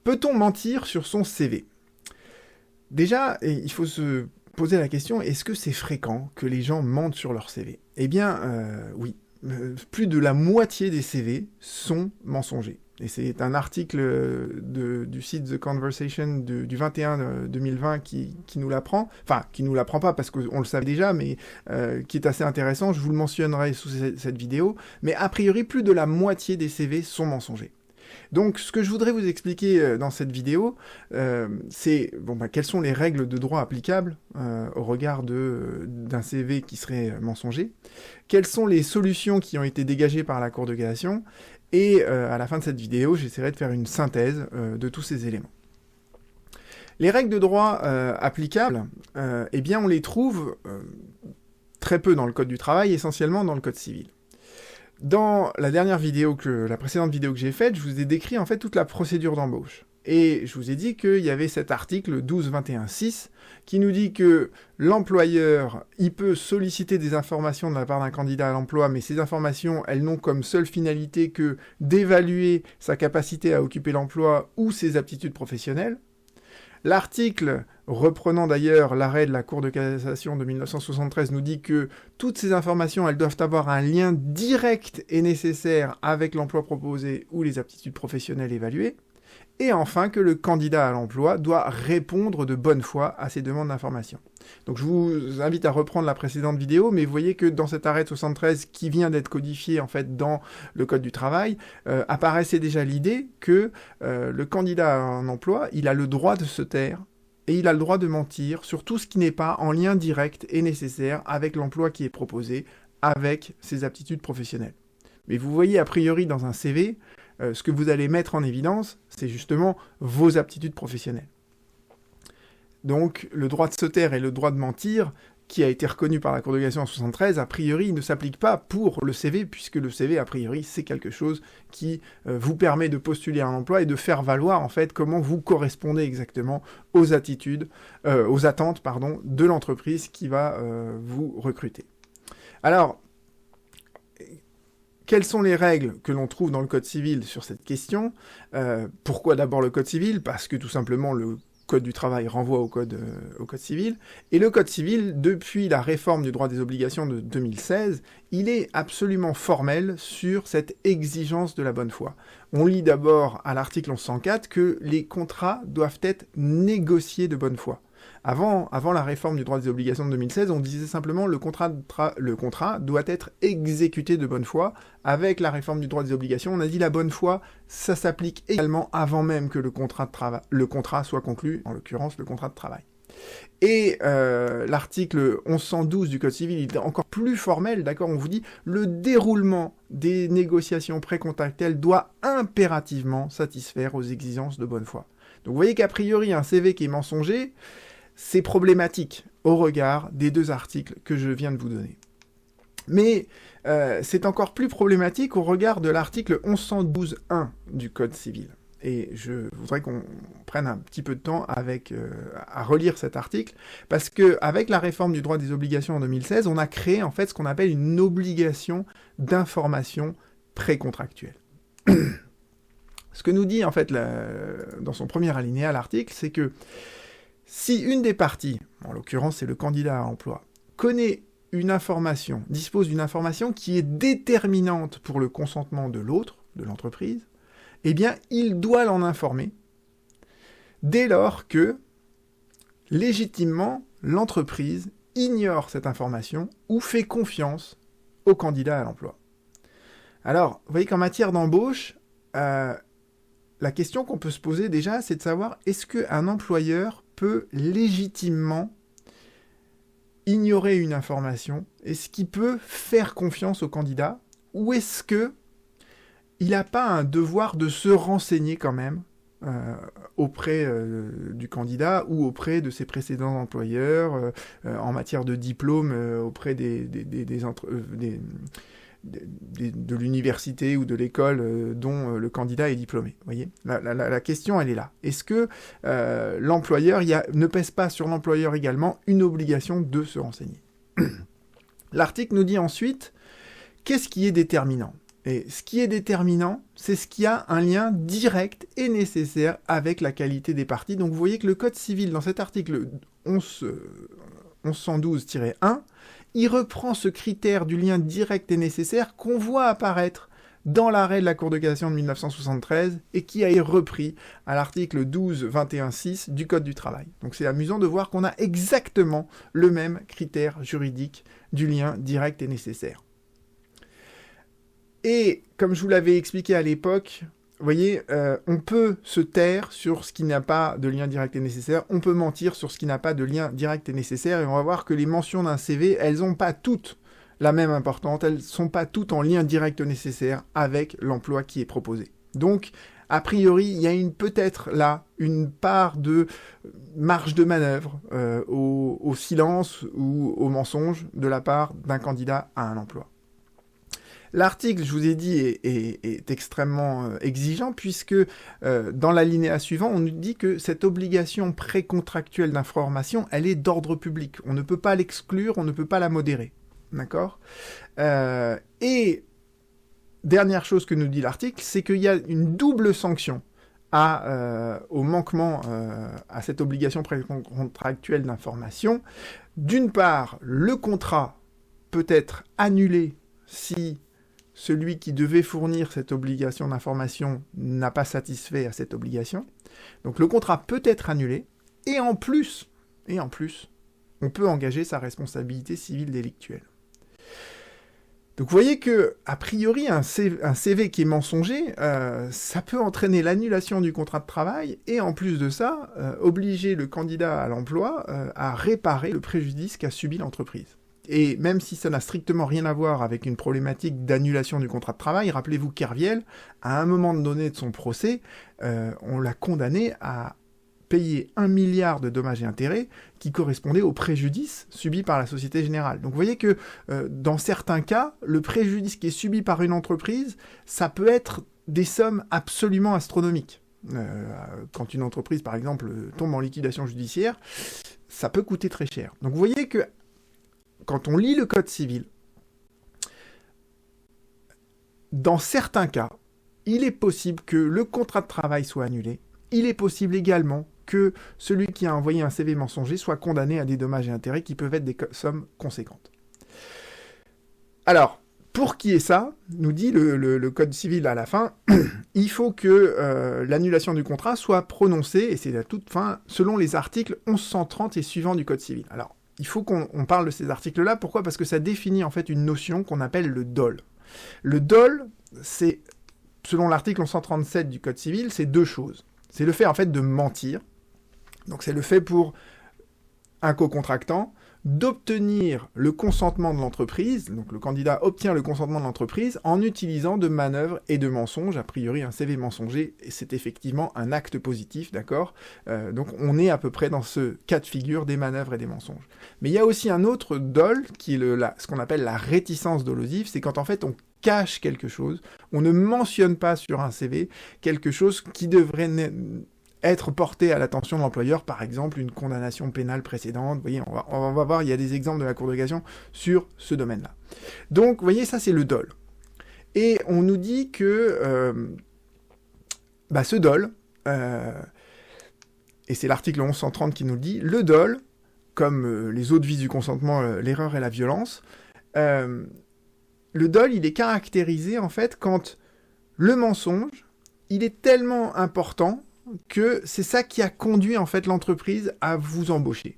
Peut-on mentir sur son CV? Déjà, il faut se poser la question, est-ce que c'est fréquent que les gens mentent sur leur CV? Eh bien, oui. Plus de la moitié des CV sont mensongers. Et c'est un article du site The Conversation du 21-2020 qui nous l'apprend. Enfin, qui nous l'apprend pas parce qu'on le savait déjà, mais qui est assez intéressant. Je vous le mentionnerai sous cette vidéo. Mais a priori, plus de la moitié des CV sont mensongers. Donc, ce que je voudrais vous expliquer dans cette vidéo, c'est quelles sont les règles de droit applicables au regard d'un CV qui serait mensonger, quelles sont les solutions qui ont été dégagées par la Cour de cassation, et à la fin de cette vidéo, j'essaierai de faire une synthèse de tous ces éléments. Les règles de droit applicables, eh bien, on les trouve très peu dans le Code du travail, essentiellement dans le Code civil. Dans la précédente vidéo que j'ai faite, je vous ai décrit en fait toute la procédure d'embauche. Et je vous ai dit qu'il y avait cet article 12.21.6 qui nous dit que l'employeur, il peut solliciter des informations de la part d'un candidat à l'emploi, mais ces informations, elles n'ont comme seule finalité que d'évaluer sa capacité à occuper l'emploi ou ses aptitudes professionnelles. L'article, reprenant d'ailleurs l'arrêt de la Cour de cassation de 1973, nous dit que toutes ces informations, elles doivent avoir un lien direct et nécessaire avec l'emploi proposé ou les aptitudes professionnelles évaluées. Et enfin, que le candidat à l'emploi doit répondre de bonne foi à ces demandes d'information. Donc je vous invite à reprendre la précédente vidéo, mais vous voyez que dans cet arrêt de 73 qui vient d'être codifié en fait dans le Code du travail, apparaissait déjà l'idée que le candidat à un emploi, il a le droit de se taire et il a le droit de mentir sur tout ce qui n'est pas en lien direct et nécessaire avec l'emploi qui est proposé, avec ses aptitudes professionnelles. Mais vous voyez a priori dans un CV, ce que vous allez mettre en évidence, c'est justement vos aptitudes professionnelles. Donc, le droit de se taire et le droit de mentir, qui a été reconnu par la Cour de cassation en 73, a priori, il ne s'applique pas pour le CV, puisque le CV, a priori, c'est quelque chose qui vous permet de postuler à un emploi et de faire valoir, en fait, comment vous correspondez exactement aux attentes, de l'entreprise qui va vous recruter. Alors, quelles sont les règles que l'on trouve dans le Code civil sur cette question? Pourquoi d'abord le Code civil? Parce que tout simplement le Code du travail renvoie au Code civil. Et le Code civil, depuis la réforme du droit des obligations de 2016, il est absolument formel sur cette exigence de la bonne foi. On lit d'abord à l'article 1104 que les contrats doivent être négociés de bonne foi. Avant la réforme du droit des obligations de 2016, on disait simplement le contrat doit être exécuté de bonne foi. Avec la réforme du droit des obligations, on a dit la bonne foi, ça s'applique également avant même que le contrat soit conclu, en l'occurrence le contrat de travail. Et l'article 1112 du Code civil est encore plus formel, d'accord? On vous dit le déroulement des négociations précontractuelles doit impérativement satisfaire aux exigences de bonne foi. Donc vous voyez qu'a priori, un CV qui est mensonger, c'est problématique au regard des deux articles que je viens de vous donner. Mais c'est encore plus problématique au regard de l'article 1112.1 du Code civil. Et je voudrais qu'on prenne un petit peu de temps à relire cet article, parce qu'avec la réforme du droit des obligations en 2016, on a créé en fait ce qu'on appelle une obligation d'information précontractuelle. Ce que nous dit en fait dans son premier alinéa l'article, c'est que si une des parties, en l'occurrence c'est le candidat à l'emploi, dispose d'une information qui est déterminante pour le consentement de l'autre, de l'entreprise, eh bien il doit l'en informer dès lors que, légitimement, l'entreprise ignore cette information ou fait confiance au candidat à l'emploi. Alors, vous voyez qu'en matière d'embauche, la question qu'on peut se poser déjà, c'est de savoir est-ce qu'un employeur peut légitimement ignorer une information? Est-ce qu'il peut faire confiance au candidat? Ou est-ce qu'il n'a pas un devoir de se renseigner quand même auprès du candidat ou auprès de ses précédents employeurs, en matière de diplôme, auprès de l'université ou de l'école dont le candidat est diplômé. Vous voyez, la question, elle est là. Est-ce que l'employeur, ne pèse pas sur l'employeur également une obligation de se renseigner? L'article nous dit ensuite, qu'est-ce qui est déterminant? Et ce qui est déterminant, c'est ce qui a un lien direct et nécessaire avec la qualité des parties. Donc vous voyez que le Code civil, dans cet article 1112-1, il reprend ce critère du lien direct et nécessaire qu'on voit apparaître dans l'arrêt de la Cour de cassation de 1973 et qui a été repris à l'article 12-21-6 du Code du travail. Donc c'est amusant de voir qu'on a exactement le même critère juridique du lien direct et nécessaire. Et comme je vous l'avais expliqué à l'époque, vous voyez, on peut se taire sur ce qui n'a pas de lien direct et nécessaire, on peut mentir sur ce qui n'a pas de lien direct et nécessaire, et on va voir que les mentions d'un CV, elles n'ont pas toutes la même importance, elles ne sont pas toutes en lien direct nécessaire avec l'emploi qui est proposé. Donc, a priori, il y a peut-être là une part de marge de manœuvre au silence ou au mensonge de la part d'un candidat à un emploi. L'article, je vous ai dit, est extrêmement exigeant puisque dans l'alinéa suivant, on nous dit que cette obligation précontractuelle d'information, elle est d'ordre public. On ne peut pas l'exclure, on ne peut pas la modérer. D'accord ? Et dernière chose que nous dit l'article, c'est qu'il y a une double sanction au manquement à cette obligation précontractuelle d'information. D'une part, le contrat peut être annulé si celui qui devait fournir cette obligation d'information n'a pas satisfait à cette obligation. Donc le contrat peut être annulé, et en plus, on peut engager sa responsabilité civile délictuelle. Donc vous voyez que, a priori, un CV qui est mensonger, ça peut entraîner l'annulation du contrat de travail, et en plus de ça, obliger le candidat à l'emploi à réparer le préjudice qu'a subi l'entreprise. Et même si ça n'a strictement rien à voir avec une problématique d'annulation du contrat de travail, rappelez-vous qu'Herviel, à un moment donné de son procès, on l'a condamné à payer 1 milliard de dommages et intérêts qui correspondaient au préjudice subi par la Société Générale. Donc vous voyez que dans certains cas, le préjudice qui est subi par une entreprise, ça peut être des sommes absolument astronomiques. Quand une entreprise, par exemple, tombe en liquidation judiciaire, ça peut coûter très cher. Donc vous voyez que quand on lit le Code civil, dans certains cas, il est possible que le contrat de travail soit annulé. Il est possible également que celui qui a envoyé un CV mensonger soit condamné à des dommages et intérêts qui peuvent être des sommes conséquentes. Alors, pour qu'il y ait ça, nous dit le Code civil à la fin, il faut que l'annulation du contrat soit prononcée, et c'est à toute fin, selon les articles 1130 et suivants du Code civil. Alors, il faut qu'on parle de ces articles-là. Pourquoi ? Parce que ça définit en fait une notion qu'on appelle le dol. Le dol, c'est, selon l'article 1137 du Code civil, c'est deux choses. C'est le fait en fait de mentir. Donc c'est le fait pour un co-contractant d'obtenir le consentement de l'entreprise. Donc le candidat obtient le consentement de l'entreprise en utilisant de manœuvres et de mensonges. A priori, un CV mensonger, c'est effectivement un acte positif, d'accord ? Donc on est à peu près dans ce cas de figure des manœuvres et des mensonges. Mais il y a aussi un autre dol, qui est ce qu'on appelle la réticence dolosive, c'est quand en fait on cache quelque chose, on ne mentionne pas sur un CV quelque chose qui devrait être porté à l'attention de l'employeur, par exemple une condamnation pénale précédente. Vous voyez, on va voir, il y a des exemples de la Cour de cassation sur ce domaine-là. Donc, vous voyez, ça c'est le dol. Et on nous dit que ce dol, et c'est l'article 1130 qui nous le dit, le dol, comme les autres vices du consentement, l'erreur et la violence, le dol, il est caractérisé en fait quand le mensonge, il est tellement important que c'est ça qui a conduit en fait l'entreprise à vous embaucher.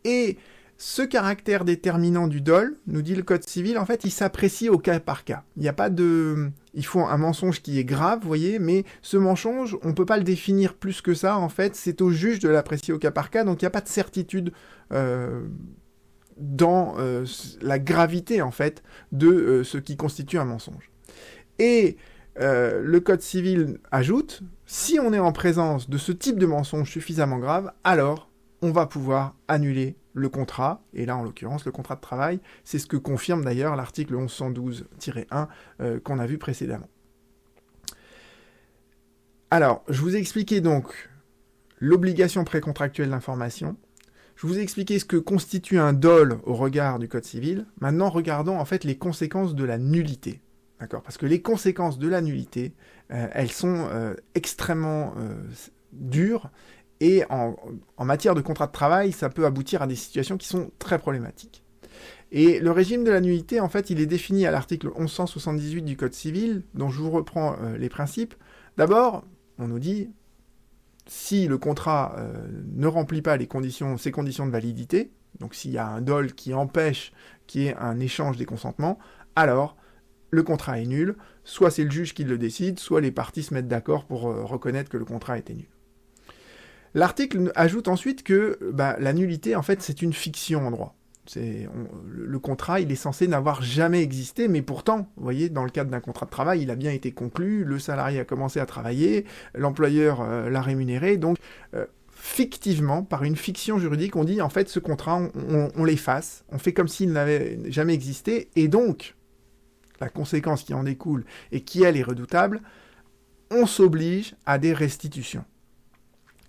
Et ce caractère déterminant du dol, nous dit le Code civil, en fait, il s'apprécie au cas par cas. Il n'y a pas de... Il faut un mensonge qui est grave, vous voyez, mais ce mensonge, on ne peut pas le définir plus que ça, en fait, c'est au juge de l'apprécier au cas par cas, donc il n'y a pas de certitude dans la gravité, en fait, de ce qui constitue un mensonge. Et le Code civil ajoute, si on est en présence de ce type de mensonge suffisamment grave, alors on va pouvoir annuler le contrat, et là en l'occurrence le contrat de travail, c'est ce que confirme d'ailleurs l'article 1112-1 qu'on a vu précédemment. Alors, je vous ai expliqué donc l'obligation précontractuelle d'information, je vous ai expliqué ce que constitue un dol au regard du Code civil, maintenant regardons en fait les conséquences de la nullité. D'accord? Parce que les conséquences de la nullité, elles sont extrêmement dures, et en matière de contrat de travail, ça peut aboutir à des situations qui sont très problématiques. Et le régime de la nullité, en fait, il est défini à l'article 1178 du Code civil, dont je vous reprends les principes. D'abord, on nous dit, si le contrat ne remplit pas ses conditions de validité, donc s'il y a un dol qui empêche qu'il y ait un échange des consentements, alors le contrat est nul, soit c'est le juge qui le décide, soit les parties se mettent d'accord pour reconnaître que le contrat était nul. L'article ajoute ensuite que la nullité, en fait, c'est une fiction en droit. Le contrat, il est censé n'avoir jamais existé, mais pourtant, vous voyez, dans le cadre d'un contrat de travail, il a bien été conclu, le salarié a commencé à travailler, l'employeur l'a rémunéré, donc fictivement, par une fiction juridique, on dit, en fait, ce contrat, on l'efface, on fait comme s'il n'avait jamais existé, et donc, la conséquence qui en découle, et qui, elle, est redoutable, on s'oblige à des restitutions.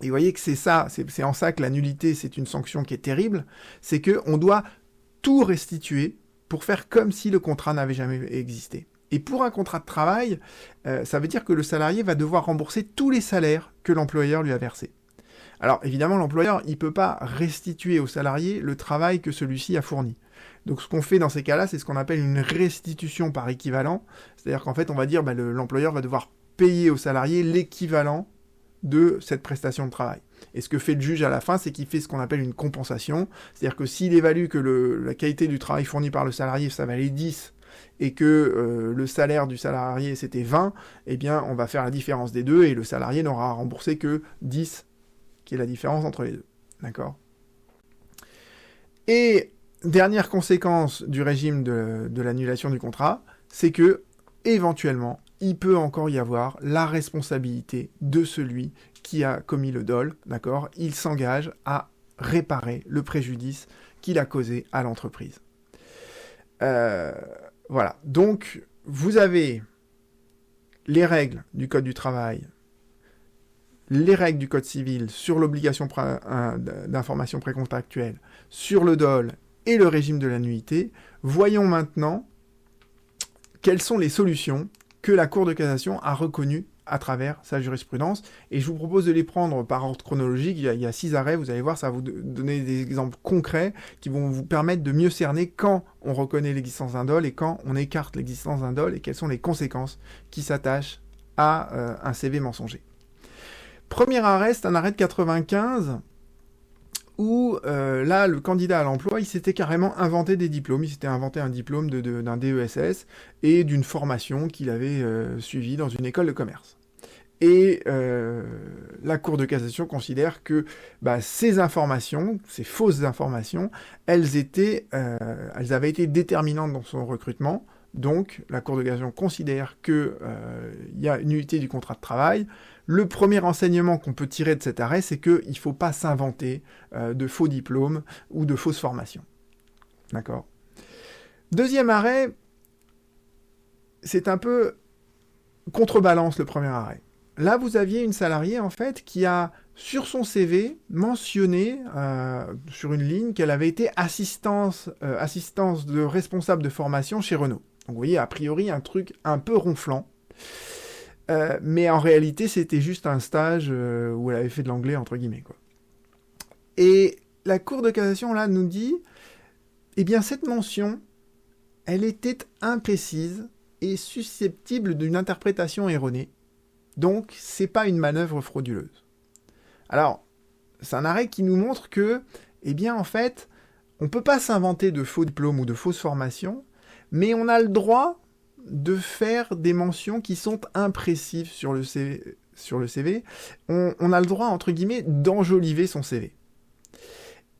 Et vous voyez que c'est en ça que la nullité, c'est une sanction qui est terrible, c'est qu'on doit tout restituer pour faire comme si le contrat n'avait jamais existé. Et pour un contrat de travail, ça veut dire que le salarié va devoir rembourser tous les salaires que l'employeur lui a versés. Alors évidemment, l'employeur, il ne peut pas restituer au salarié le travail que celui-ci a fourni. Donc ce qu'on fait dans ces cas-là, c'est ce qu'on appelle une restitution par équivalent, c'est-à-dire qu'en fait, on va dire l'employeur va devoir payer au salarié l'équivalent de cette prestation de travail. Et ce que fait le juge à la fin, c'est qu'il fait ce qu'on appelle une compensation, c'est-à-dire que s'il évalue que la qualité du travail fourni par le salarié, ça valait 10, et que le salaire du salarié, c'était 20, eh bien, on va faire la différence des deux, et le salarié n'aura remboursé que 10, qui est la différence entre les deux. D'accord ? Et dernière conséquence du régime de l'annulation du contrat, c'est que, éventuellement, il peut encore y avoir la responsabilité de celui qui a commis le dol, d'accord ? Il s'engage à réparer le préjudice qu'il a causé à l'entreprise. Voilà, donc vous avez les règles du Code du travail, les règles du Code civil sur l'obligation d'information précontractuelle, sur le dol et le régime de la nullité. Voyons maintenant quelles sont les solutions que la Cour de cassation a reconnues à travers sa jurisprudence. Et je vous propose de les prendre par ordre chronologique. Il y a 6 arrêts, vous allez voir, ça va vous donner des exemples concrets qui vont vous permettre de mieux cerner quand on reconnaît l'existence d'un dol et quand on écarte l'existence d'un dol et quelles sont les conséquences qui s'attachent à un CV mensonger. Premier arrêt, c'est un arrêt de 95 où là, le candidat à l'emploi, il s'était carrément inventé des diplômes. Il s'était inventé un diplôme d'un DESS et d'une formation qu'il avait suivie dans une école de commerce. Et la Cour de cassation considère que ces informations, ces fausses informations, elles avaient été déterminantes dans son recrutement. Donc, la Cour de cassation considère qu'il y a une nullité du contrat de travail. Le premier enseignement qu'on peut tirer de cet arrêt, c'est qu'il ne faut pas s'inventer de faux diplômes ou de fausses formations. D'accord ? Deuxième arrêt, c'est un peu contrebalance le premier arrêt. Là, vous aviez une salariée, en fait, qui a, sur son CV, mentionné, sur une ligne, qu'elle avait été assistance de responsable de formation chez Renault. Donc, vous voyez, a priori, un truc un peu ronflant. Mais en réalité, c'était juste un stage où elle avait fait de l'anglais, entre guillemets, quoi. Et la Cour de cassation, là, nous dit, eh bien, cette mention, elle était imprécise et susceptible d'une interprétation erronée. Donc, c'est pas une manœuvre frauduleuse. Alors, c'est un arrêt qui nous montre que, eh bien, en fait, on peut pas s'inventer de faux diplômes ou de fausses formations, mais on a le droit de faire des mentions qui sont imprécises sur le CV. On a le droit, entre guillemets, d'enjoliver son CV.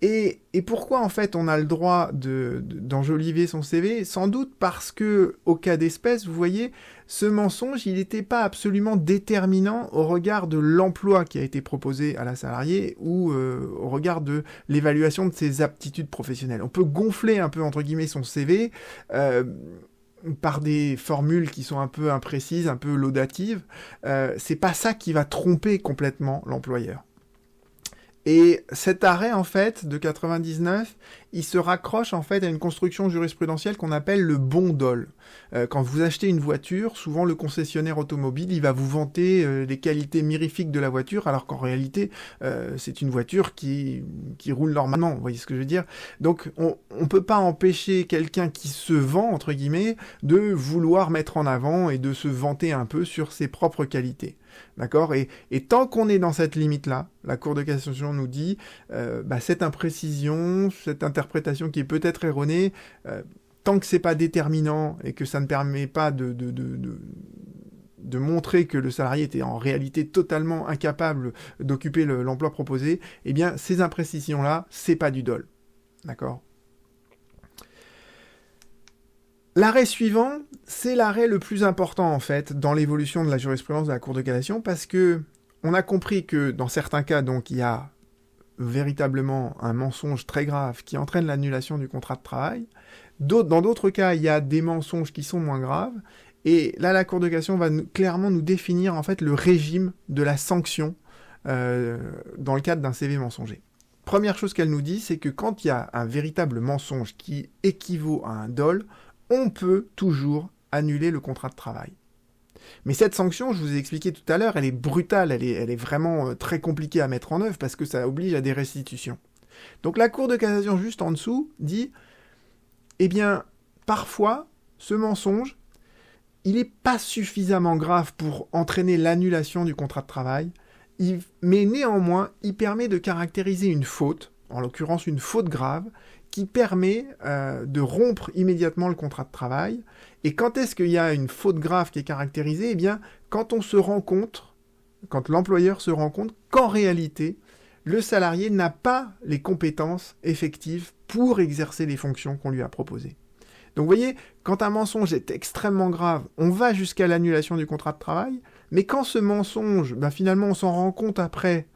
Et pourquoi, en fait, on a le droit d'enjoliver son CV ? Sans doute parce que, au cas d'espèce, vous voyez, ce mensonge, il n'était pas absolument déterminant au regard de l'emploi qui a été proposé à la salariée ou au regard de l'évaluation de ses aptitudes professionnelles. On peut gonfler un peu, entre guillemets, son CV par des formules qui sont un peu imprécises, un peu laudatives. C'est pas ça qui va tromper complètement l'employeur. Et cet arrêt, en fait, de 99, il se raccroche, en fait, à une construction jurisprudentielle qu'on appelle le bon dol. Quand vous achetez une voiture, souvent le concessionnaire automobile, il va vous vanter les qualités mirifiques de la voiture, alors qu'en réalité, c'est une voiture qui roule normalement, vous voyez ce que je veux dire? Donc, on ne peut pas empêcher quelqu'un qui se vend, entre guillemets, de vouloir mettre en avant et de se vanter un peu sur ses propres qualités. D'accord ? Et tant qu'on est dans cette limite-là, la Cour de cassation nous dit, cette imprécision, cette interprétation qui est peut-être erronée, tant que c'est pas déterminant et que ça ne permet pas de montrer que le salarié était en réalité totalement incapable d'occuper l'emploi proposé, eh bien, ces imprécisions-là, c'est pas du dol. D'accord ? L'arrêt suivant, c'est l'arrêt le plus important, en fait, dans l'évolution de la jurisprudence de la Cour de cassation, parce que on a compris que, dans certains cas, donc, il y a véritablement un mensonge très grave qui entraîne l'annulation du contrat de travail. Dans d'autres cas, il y a des mensonges qui sont moins graves. Et là, la Cour de cassation va clairement nous définir, en fait, le régime de la sanction dans le cadre d'un CV mensonger. Première chose qu'elle nous dit, c'est que quand il y a un véritable mensonge qui équivaut à un dol, on peut toujours annuler le contrat de travail. Mais cette sanction, je vous ai expliqué tout à l'heure, elle est brutale, elle est vraiment très compliquée à mettre en œuvre parce que ça oblige à des restitutions. Donc la Cour de cassation, juste en dessous, dit, eh bien, parfois, ce mensonge, il n'est pas suffisamment grave pour entraîner l'annulation du contrat de travail, mais néanmoins, il permet de caractériser une faute, en l'occurrence une faute grave, qui permet de rompre immédiatement le contrat de travail. Et quand est-ce qu'il y a une faute grave qui est caractérisée ? Eh bien, quand l'employeur se rend compte qu'en réalité, le salarié n'a pas les compétences effectives pour exercer les fonctions qu'on lui a proposées. Donc vous voyez, quand un mensonge est extrêmement grave, on va jusqu'à l'annulation du contrat de travail, mais quand ce mensonge, finalement on s'en rend compte après,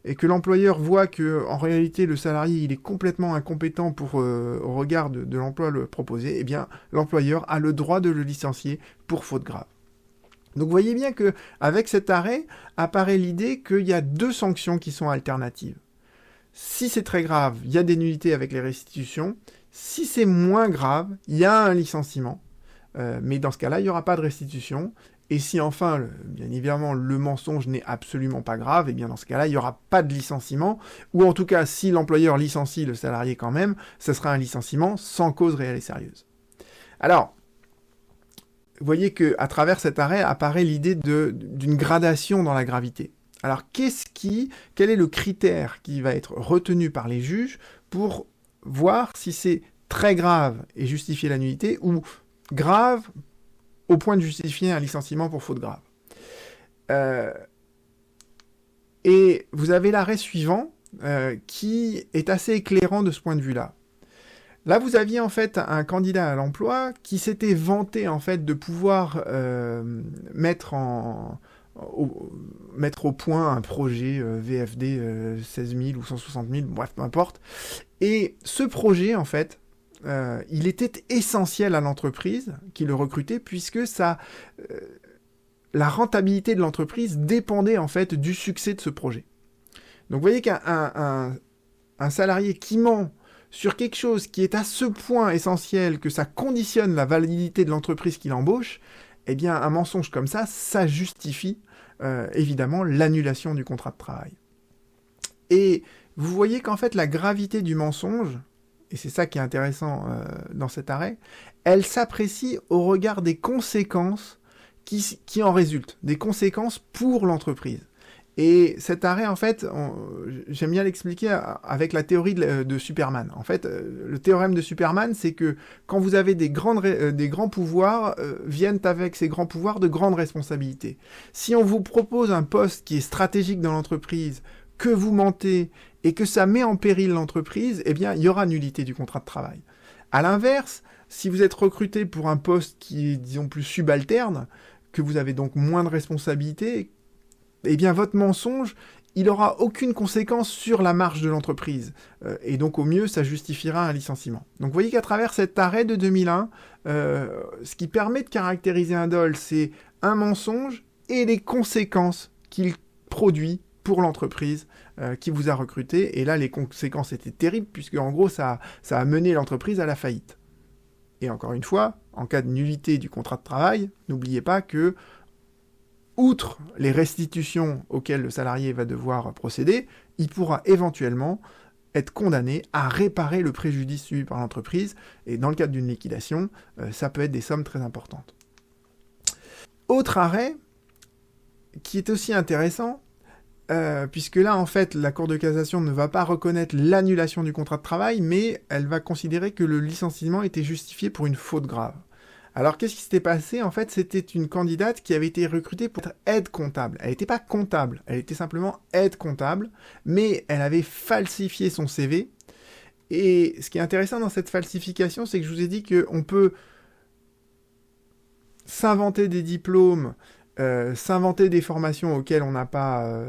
et que l'employeur voit que en réalité le salarié il est complètement incompétent pour au regard de l'emploi proposé, eh bien l'employeur a le droit de le licencier pour faute grave. Donc vous voyez bien que avec cet arrêt apparaît l'idée qu'il y a deux sanctions qui sont alternatives. Si c'est très grave, il y a des nullités avec les restitutions. Si c'est moins grave, il y a un licenciement. Mais dans ce cas-là, il n'y aura pas de restitution. Et si enfin, bien évidemment, le mensonge n'est absolument pas grave, et bien dans ce cas-là, il n'y aura pas de licenciement, ou en tout cas, si l'employeur licencie le salarié quand même, ce sera un licenciement sans cause réelle et sérieuse. Alors, vous voyez qu'à travers cet arrêt apparaît l'idée d'une gradation dans la gravité. Alors, quel est le critère qui va être retenu par les juges pour voir si c'est très grave et justifier la nullité, ou grave au point de justifier un licenciement pour faute grave. Et vous avez l'arrêt suivant qui est assez éclairant de ce point de vue-là. Là, vous aviez en fait un candidat à l'emploi qui s'était vanté en fait de pouvoir mettre au point un projet VFD 16 000 ou 160 000, bref, peu importe. Et ce projet, en fait, il était essentiel à l'entreprise qui le recrutait puisque la rentabilité de l'entreprise dépendait en fait du succès de ce projet. Donc vous voyez qu'un salarié qui ment sur quelque chose qui est à ce point essentiel que ça conditionne la validité de l'entreprise qu'il embauche, eh bien un mensonge comme ça justifie évidemment l'annulation du contrat de travail. Et vous voyez qu'en fait la gravité du mensonge, et c'est ça qui est intéressant dans cet arrêt, elle s'apprécie au regard des conséquences qui en résultent, des conséquences pour l'entreprise. Et cet arrêt, en fait, j'aime bien l'expliquer avec la théorie de Superman. En fait, le théorème de Superman, c'est que quand vous avez des grands pouvoirs, viennent avec ces grands pouvoirs de grandes responsabilités. Si on vous propose un poste qui est stratégique dans l'entreprise, que vous mentez et que ça met en péril l'entreprise, eh bien, il y aura nullité du contrat de travail. À l'inverse, si vous êtes recruté pour un poste qui est, disons, plus subalterne, que vous avez donc moins de responsabilités, eh bien, votre mensonge, il n'aura aucune conséquence sur la marge de l'entreprise. Et donc, au mieux, ça justifiera un licenciement. Donc, vous voyez qu'à travers cet arrêt de 2001, ce qui permet de caractériser un dol, c'est un mensonge et les conséquences qu'il produit pour l'entreprise qui vous a recruté. Et là, les conséquences étaient terribles, puisque en gros, ça a mené l'entreprise à la faillite. Et encore une fois, en cas de nullité du contrat de travail, n'oubliez pas que, outre les restitutions auxquelles le salarié va devoir procéder, il pourra éventuellement être condamné à réparer le préjudice subi par l'entreprise. Et dans le cadre d'une liquidation, ça peut être des sommes très importantes. Autre arrêt, qui est aussi intéressant, puisque là, en fait, la Cour de cassation ne va pas reconnaître l'annulation du contrat de travail, mais elle va considérer que le licenciement était justifié pour une faute grave. Alors, qu'est-ce qui s'était passé? En fait, c'était une candidate qui avait été recrutée pour être aide comptable. Elle n'était pas comptable, elle était simplement aide comptable, mais elle avait falsifié son CV. Et ce qui est intéressant dans cette falsification, c'est que je vous ai dit qu'on peut s'inventer des diplômes, s'inventer des formations auxquelles on n'a pas...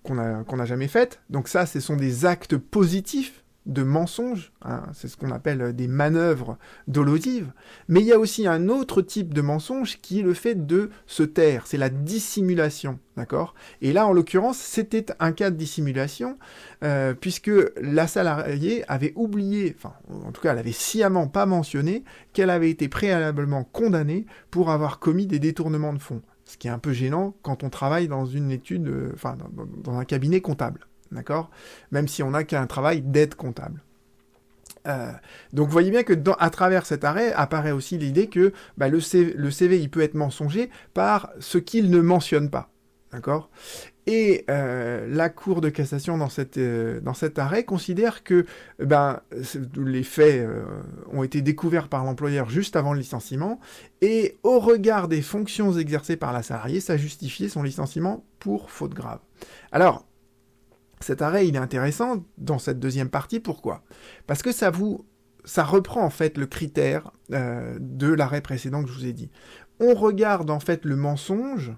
qu'on n'a jamais faites. Donc ça, ce sont des actes positifs de mensonges, hein, c'est ce qu'on appelle des manœuvres dolosives, mais il y a aussi un autre type de mensonge qui est le fait de se taire, c'est la dissimulation, d'accord? Et là, en l'occurrence, c'était un cas de dissimulation, puisque la salariée avait oublié, enfin, en tout cas, elle avait sciemment pas mentionné qu'elle avait été préalablement condamnée pour avoir commis des détournements de fonds, ce qui est un peu gênant quand on travaille dans une étude, dans un cabinet comptable. D'accord? Même si on n'a qu'un travail d'aide comptable. Donc vous voyez bien que à travers cet arrêt apparaît aussi l'idée que le CV il peut être mensonger par ce qu'il ne mentionne pas. D'accord? Et la Cour de cassation dans cet arrêt considère que les faits ont été découverts par l'employeur juste avant le licenciement, et au regard des fonctions exercées par la salariée, ça justifiait son licenciement pour faute grave. Alors, cet arrêt, il est intéressant dans cette deuxième partie. Pourquoi? Parce que ça reprend en fait le critère de l'arrêt précédent que je vous ai dit. On regarde en fait le mensonge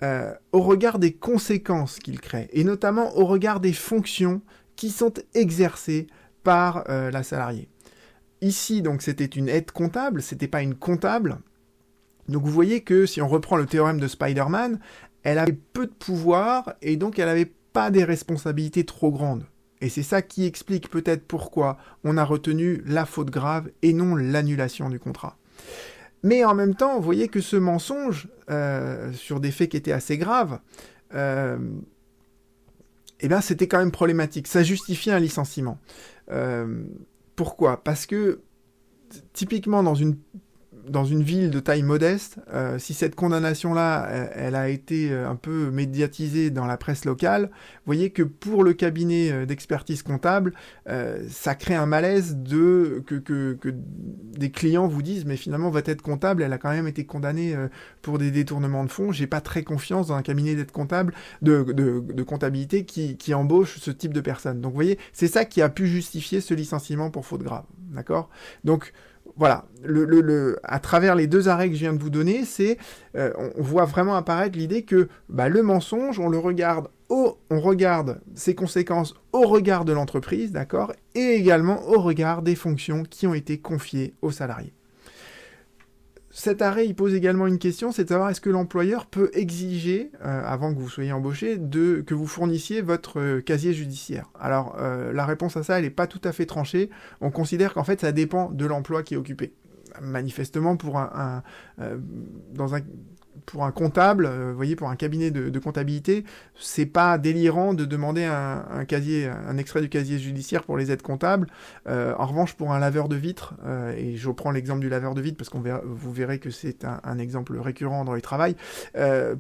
au regard des conséquences qu'il crée, et notamment au regard des fonctions qui sont exercées par la salariée. Ici, donc, c'était une aide comptable, c'était pas une comptable. Donc vous voyez que si on reprend le théorème de Spider-Man, elle avait peu de pouvoir, et donc elle avait pas des responsabilités trop grandes. Et c'est ça qui explique peut-être pourquoi on a retenu la faute grave et non l'annulation du contrat. Mais en même temps, vous voyez que ce mensonge, sur des faits qui étaient assez graves, c'était quand même problématique. Ça justifiait un licenciement. Pourquoi? Parce que, typiquement dans une ville de taille modeste, si cette condamnation-là, elle a été un peu médiatisée dans la presse locale, vous voyez que pour le cabinet d'expertise comptable, ça crée un malaise que des clients vous disent « mais finalement, votre aide comptable, elle a quand même été condamnée pour des détournements de fonds, j'ai pas très confiance dans un cabinet d'aide comptable, de comptabilité qui embauche ce type de personnes. » Donc vous voyez, c'est ça qui a pu justifier ce licenciement pour faute grave, d'accord? Donc, voilà, à travers les deux arrêts que je viens de vous donner, on voit vraiment apparaître l'idée que le mensonge, on regarde ses conséquences au regard de l'entreprise, d'accord, et également au regard des fonctions qui ont été confiées aux salariés. Cet arrêt, il pose également une question, c'est de savoir est-ce que l'employeur peut exiger, avant que vous soyez embauché, que vous fournissiez votre casier judiciaire. Alors, la réponse à ça, elle n'est pas tout à fait tranchée. On considère qu'en fait, ça dépend de l'emploi qui est occupé. Manifestement, pour un comptable, vous voyez, pour un cabinet de comptabilité, c'est pas délirant de demander un extrait du casier judiciaire pour les aides comptables. En revanche, pour un laveur de vitres, et je prends l'exemple du laveur de vitres parce vous verrez que c'est un exemple récurrent dans les travails.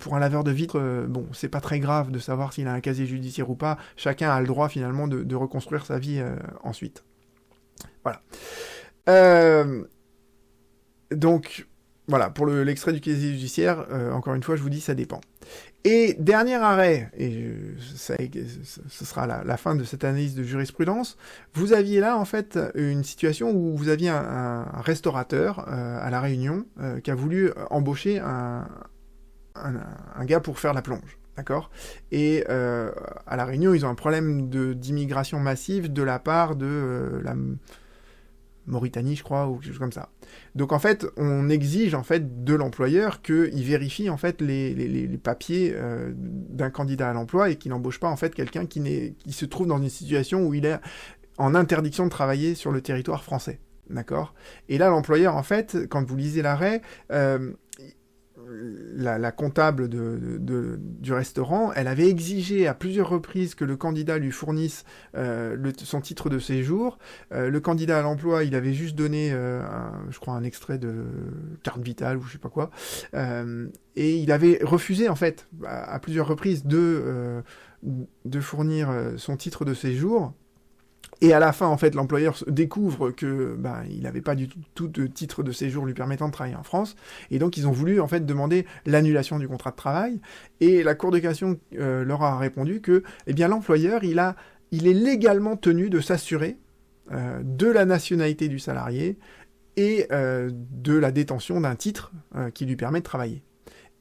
Pour un laveur de vitres, c'est pas très grave de savoir s'il a un casier judiciaire ou pas. Chacun a le droit finalement de reconstruire sa vie ensuite. Voilà. Donc, voilà, pour l'extrait du casier judiciaire, encore une fois, je vous dis, ça dépend. Et dernier arrêt, et ce sera la fin de cette analyse de jurisprudence, vous aviez là, en fait, une situation où vous aviez un restaurateur à La Réunion qui a voulu embaucher un gars pour faire la plonge. D'accord? Et à La Réunion, ils ont un problème d'immigration massive de la part de Mauritanie, je crois, ou quelque chose comme ça. Donc en fait, on exige en fait de l'employeur qu'il vérifie en fait les papiers d'un candidat à l'emploi et qu'il n'embauche pas en fait quelqu'un qui se trouve dans une situation où il est en interdiction de travailler sur le territoire français. D'accord ? Et là, l'employeur, en fait, quand vous lisez l'arrêt, la comptable du restaurant, elle avait exigé à plusieurs reprises que le candidat lui fournisse son titre de séjour. Le candidat à l'emploi, il avait juste donné, je crois, un extrait de carte vitale ou je sais pas quoi. Et il avait refusé, en fait, à plusieurs reprises de fournir son titre de séjour. Et à la fin, en fait, l'employeur découvre que il n'avait pas du tout de titre de séjour lui permettant de travailler en France. Et donc, ils ont voulu, en fait, demander l'annulation du contrat de travail. Et la Cour de cassation leur a répondu que, eh bien, l'employeur, il est légalement tenu de s'assurer de la nationalité du salarié et de la détention d'un titre qui lui permet de travailler.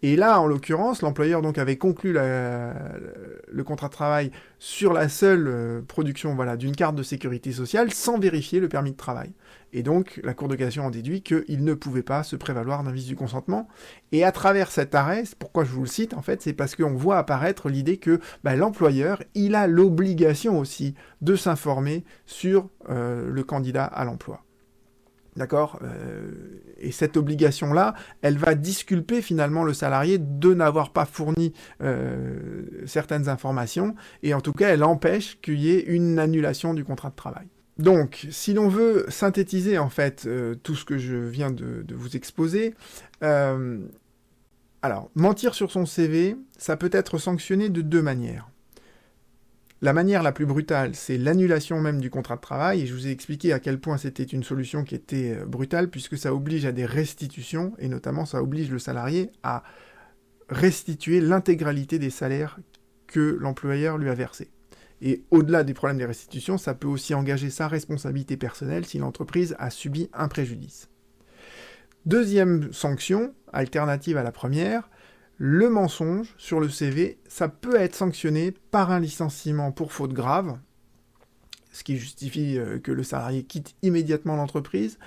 Et là, en l'occurrence, l'employeur donc avait conclu le contrat de travail sur la seule production d'une carte de sécurité sociale sans vérifier le permis de travail. Et donc, la Cour de cassation en déduit qu'il ne pouvait pas se prévaloir d'un vice du consentement. Et à travers cet arrêt, pourquoi je vous le cite, en fait, c'est parce qu'on voit apparaître l'idée que l'employeur, il a l'obligation aussi de s'informer sur le candidat à l'emploi. D'accord ? Et cette obligation-là, elle va disculper finalement le salarié de n'avoir pas fourni certaines informations, et en tout cas, elle empêche qu'il y ait une annulation du contrat de travail. Donc, si l'on veut synthétiser en fait tout ce que je viens de vous exposer, alors, mentir sur son CV, ça peut être sanctionné de deux manières. La manière la plus brutale, c'est l'annulation même du contrat de travail, et je vous ai expliqué à quel point c'était une solution qui était brutale, puisque ça oblige à des restitutions, et notamment ça oblige le salarié à restituer l'intégralité des salaires que l'employeur lui a versés. Et au-delà des problèmes des restitutions, ça peut aussi engager sa responsabilité personnelle si l'entreprise a subi un préjudice. Deuxième sanction, alternative à la première, le mensonge sur le CV, ça peut être sanctionné par un licenciement pour faute grave, ce qui justifie que le salarié quitte immédiatement l'entreprise.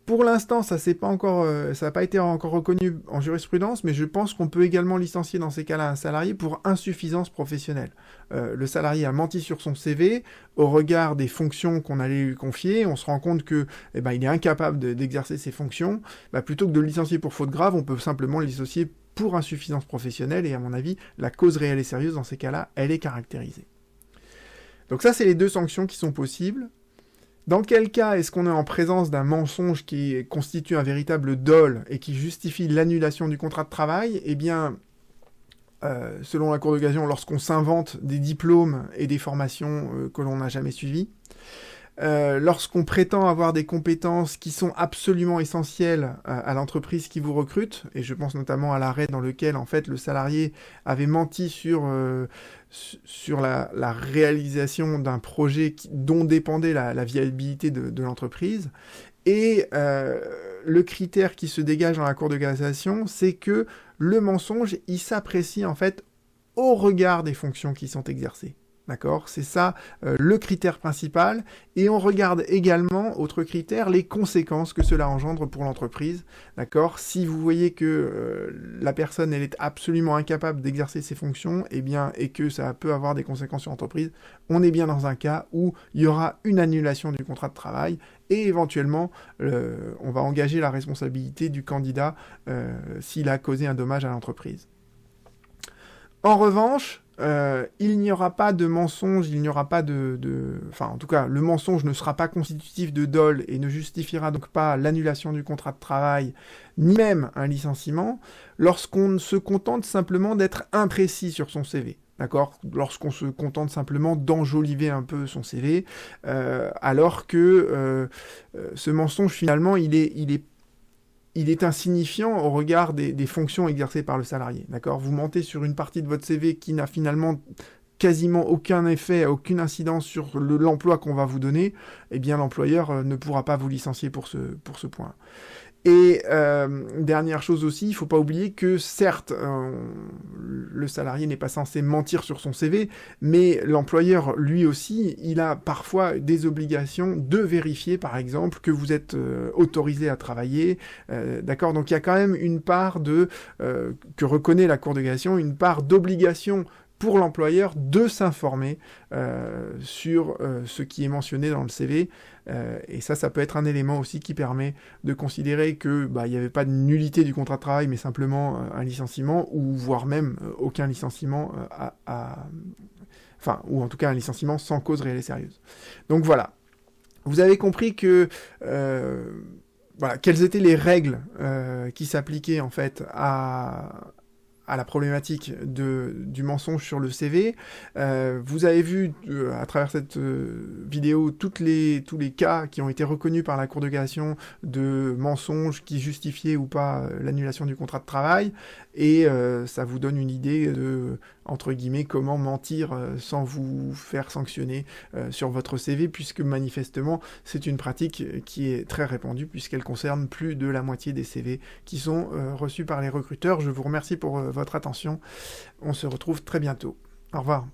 Pour l'instant, ça n'a pas été encore reconnu en jurisprudence, mais je pense qu'on peut également licencier dans ces cas-là un salarié pour insuffisance professionnelle. Le salarié a menti sur son CV, au regard des fonctions qu'on allait lui confier, on se rend compte que il est incapable d'exercer ses fonctions. Plutôt que de le licencier pour faute grave, on peut simplement le licencier pour insuffisance professionnelle, et à mon avis, la cause réelle et sérieuse dans ces cas-là, elle est caractérisée. Donc ça, c'est les deux sanctions qui sont possibles. Dans quel cas est-ce qu'on est en présence d'un mensonge qui constitue un véritable dol et qui justifie l'annulation du contrat de travail ? Eh bien, selon la Cour de cassation, lorsqu'on s'invente des diplômes et des formations que l'on n'a jamais suivies, lorsqu'on prétend avoir des compétences qui sont absolument essentielles à l'entreprise qui vous recrute, et je pense notamment à l'arrêt dans lequel en fait le salarié avait menti sur la réalisation d'un projet dont dépendait la viabilité de l'entreprise. Et le critère qui se dégage dans la Cour de cassation, c'est que le mensonge, il s'apprécie en fait au regard des fonctions qui sont exercées. D'accord ? C'est ça le critère principal. Et on regarde également, autre critère, les conséquences que cela engendre pour l'entreprise. D'accord ? Si vous voyez que la personne elle est absolument incapable d'exercer ses fonctions, et que ça peut avoir des conséquences sur l'entreprise, on est bien dans un cas où il y aura une annulation du contrat de travail et éventuellement on va engager la responsabilité du candidat s'il a causé un dommage à l'entreprise. En revanche, il n'y aura pas de mensonge, il n'y aura pas enfin, en tout cas, le mensonge ne sera pas constitutif de dol et ne justifiera donc pas l'annulation du contrat de travail, ni même un licenciement, lorsqu'on se contente simplement d'être imprécis sur son CV. D'accord ? Lorsqu'on se contente simplement d'enjoliver un peu son CV, alors que ce mensonge, finalement, il est insignifiant au regard des fonctions exercées par le salarié. D'accord ? Vous mentez sur une partie de votre CV qui n'a finalement quasiment aucun effet, aucune incidence sur l'emploi qu'on va vous donner, eh bien l'employeur ne pourra pas vous licencier pour ce point. Et dernière chose aussi, il ne faut pas oublier que certes, le salarié n'est pas censé mentir sur son CV, mais l'employeur, lui aussi, il a parfois des obligations de vérifier, par exemple, que vous êtes autorisé à travailler, d'accord? Donc il y a quand même une part que reconnaît la Cour de cassation, une part d'obligation pour l'employeur de s'informer sur ce qui est mentionné dans le CV. Et ça peut être un élément aussi qui permet de considérer que il n'y avait pas de nullité du contrat de travail, mais simplement un licenciement, ou voire même aucun licenciement enfin, ou en tout cas un licenciement sans cause réelle et sérieuse. Donc voilà. Vous avez compris que voilà, quelles étaient les règles qui s'appliquaient en fait à la problématique du mensonge sur le CV. Vous avez vu à travers cette vidéo tous les cas qui ont été reconnus par la Cour de cassation de mensonges qui justifiaient ou pas l'annulation du contrat de travail, et ça vous donne une idée de, entre guillemets, comment mentir sans vous faire sanctionner sur votre CV, puisque manifestement c'est une pratique qui est très répandue puisqu'elle concerne plus de la moitié des CV qui sont reçus par les recruteurs. Je vous remercie pour votre attention. On se retrouve très bientôt. Au revoir.